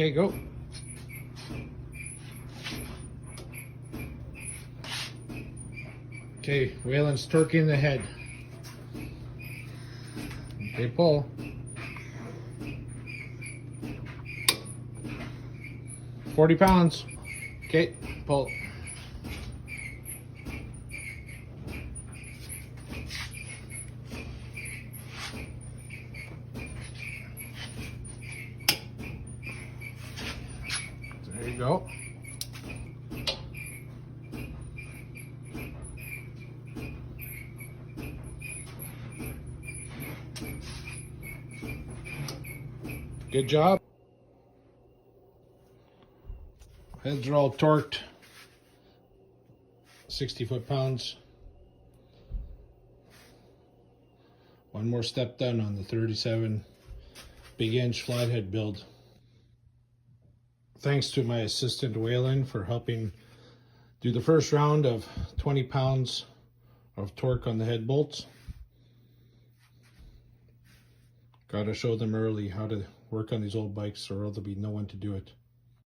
Okay, go. Okay, Waylon's torquing the head. Okay, pull. £40. Okay, pull. There you go. Good job. Heads are all torqued. 60 foot-pounds. One more step done on the 37 big inch flathead build. Thanks to my assistant Waylon for helping do the first round of 20 pounds of torque on the head bolts. Gotta show them early how to work on these old bikes or there'll be no one to do it.